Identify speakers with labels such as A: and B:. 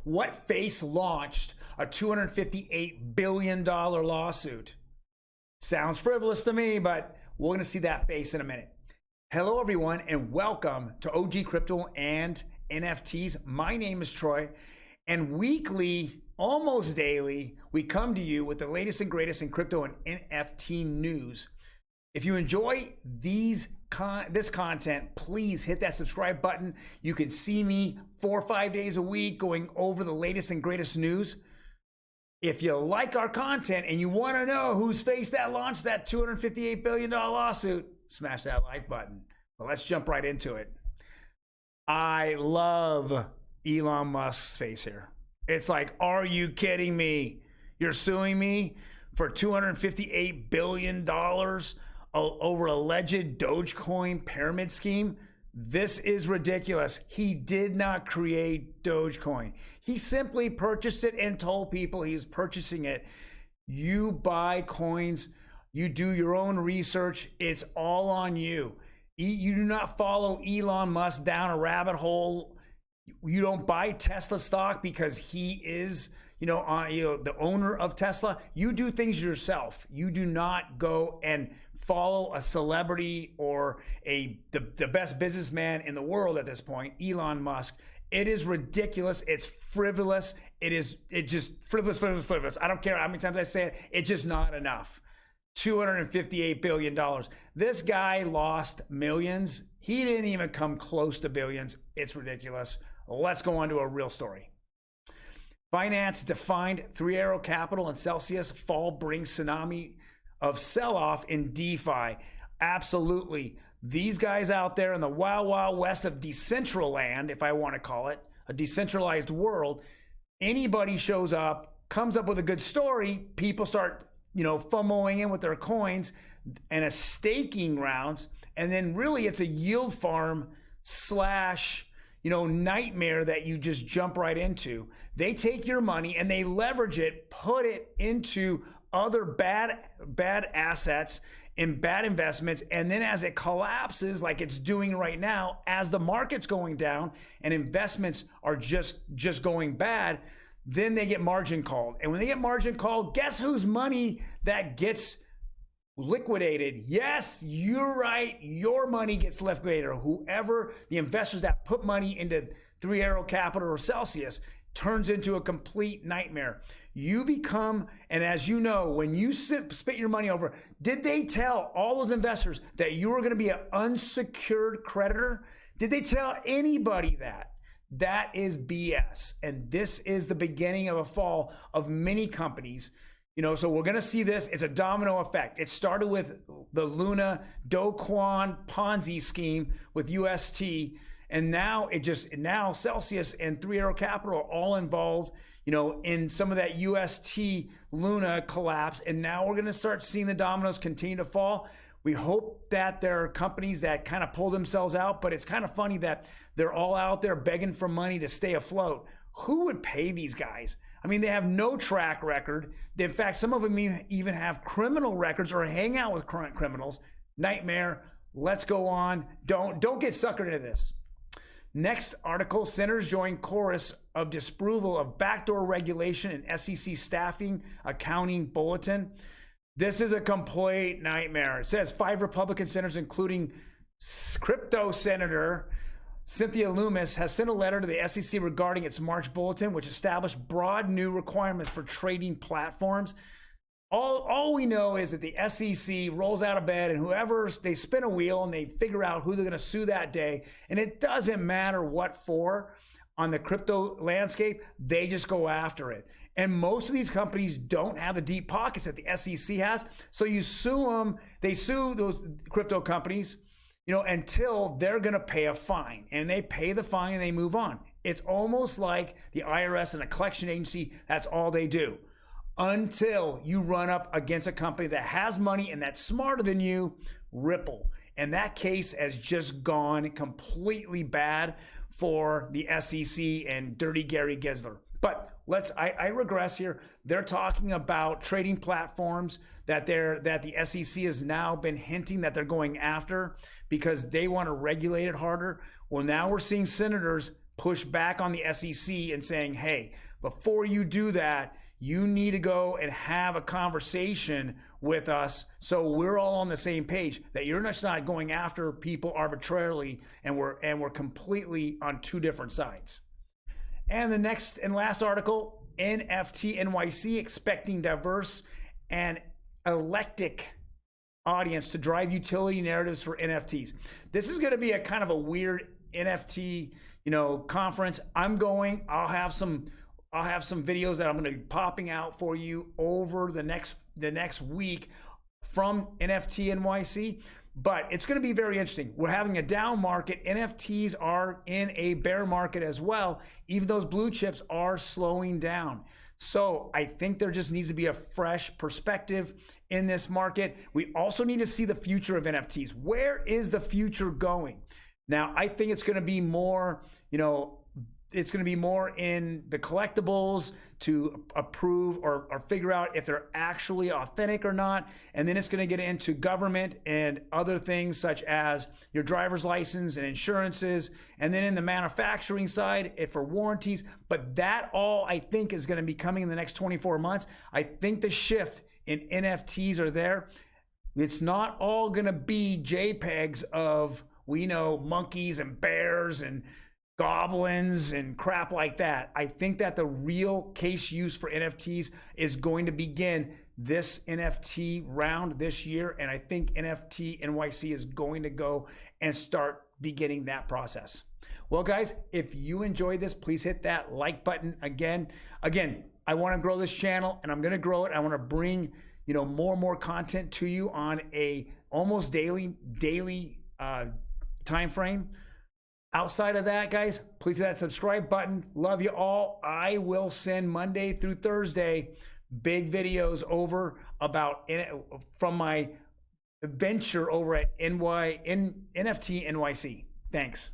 A: what face launched a $258 billion lawsuit? Sounds frivolous to me, but we're going to see that face in a minute. Hello, everyone, and welcome to OG Crypto and NFTs. My name is Troy, and weekly, almost daily, we come to you with the latest and greatest in crypto and NFT news. If you enjoy this content, please hit that subscribe button. You can see me 4 or 5 days a week going over the latest and greatest news. If you like our content and you want to know whose face that launched that $258 billion lawsuit, smash that like button. Well, let's jump right into it. I love Elon Musk's face here. It's like, are you kidding me? You're suing me for $258 billion over alleged Dogecoin pyramid scheme? This is ridiculous. He did not create Dogecoin. He simply purchased it and told people he's purchasing it. You buy coins, you do your own research, it's all on you. You do not follow Elon Musk down a rabbit hole. You don't buy Tesla stock because he is, the owner of Tesla. You do things yourself. You do not go and follow a celebrity or the best businessman in the world at this point, Elon Musk. It is ridiculous. It's frivolous. It's just frivolous. I don't care how many times I say it. It's just not enough. $258 billion. This guy lost millions. He didn't even come close to billions. It's ridiculous. Let's go on to a real story. Finance defined Three Arrow Capital and Celcius fall brings tsunami of sell-off in DeFi. Absolutely. These guys out there in the wild, wild west of Decentraland, if I want to call it, a decentralized world, anybody shows up, comes up with a good story, people start, FOMOing in with their coins and a staking rounds, and then really it's a yield farm / nightmare that you just jump right into. They take your money and they leverage it, put it into other bad assets and bad investments. And then as it collapses, like it's doing right now, as the market's going down and investments are just going bad, then they get margin called. And when they get margin called, guess whose money that gets liquidated? Yes, you're right. Your money gets liquidated. Or whoever the investors that put money into Three Arrow Capital or Celcius turns into a complete nightmare. You become, and as you know, when you spit your money over, did they tell all those investors that you were going to be an unsecured creditor? Did they tell anybody that? That is BS. And this is the beginning of a fall of many companies. So we're going to see this. It's a domino effect. It started with the Luna Do-Kwon Ponzi scheme with UST. And now Celcius and Three Arrow Capital are all involved, in some of that UST Luna collapse. And now we're going to start seeing the dominoes continue to fall. We hope that there are companies that kind of pull themselves out, but it's kind of funny that they're all out there begging for money to stay afloat. Who would pay these guys? I mean, they have no track record. In fact, some of them even have criminal records or hang out with current criminals. Nightmare. Let's go on. Don't get suckered into this. Next article, senators join chorus of disapproval of backdoor regulation in SEC Staffing Accounting Bulletin. This is a complete nightmare. It says 5 Republican senators, including crypto senator Cynthia Lummis, has sent a letter to the SEC regarding its March bulletin, which established broad new requirements for trading platforms. All we know is that the SEC rolls out of bed and they spin a wheel and they figure out who they're going to sue that day. And it doesn't matter what for on the crypto landscape, they just go after it. And most of these companies don't have the deep pockets that the SEC has. So you sue them, they sue those crypto companies, until they're going to pay a fine, and they pay the fine and they move on. It's almost like the IRS and a collection agency. That's all they do until you run up against a company that has money and that's smarter than you, Ripple. And that case has just gone completely bad for the SEC and Dirty Gary Gensler. But I regress here. They're talking about trading platforms that the SEC has now been hinting that they're going after because they want to regulate it harder. Well, now we're seeing senators push back on the SEC and saying, hey, before you do that, you need to go and have a conversation with us so we're all on the same page, that you're just not going after people arbitrarily and we're completely on two different sides. And the next and last article, NFT.NYC expecting diverse and eclectic audience to drive utility narratives for NFTs. This is going to be a kind of a weird NFT, conference. I'm going. I'll have some videos that I'm going to be popping out for you over the next week from NFT.NYC. But it's going to be very interesting. We're having a down market. NFTs are in a bear market as well. Even those blue chips are slowing down. So I think there just needs to be a fresh perspective in this market. We also need to see the future of NFTs. Where is the future going? Now, I think it's going to be more, it's going to be more in the collectibles to approve or figure out if they're actually authentic or not. And then it's going to get into government and other things such as your driver's license and insurances. And then in the manufacturing side, for warranties. But that all I think is going to be coming in the next 24 months. I think the shift in NFTs are there. It's not all going to be JPEGs of, monkeys and bears and goblins and crap like that. I think that the real case use for NFTs is going to begin this NFT round this year. And I think NFT.NYC is going to go and start beginning that process. Well, guys, if you enjoyed this, please hit that like button again. I want to grow this channel and I'm going to grow it. I want to bring, more and more content to you on a almost daily time frame. Outside of that, guys, please hit that subscribe button. Love you all. I will send Monday through Thursday big videos over about from my venture over at NFT.NYC. Thanks.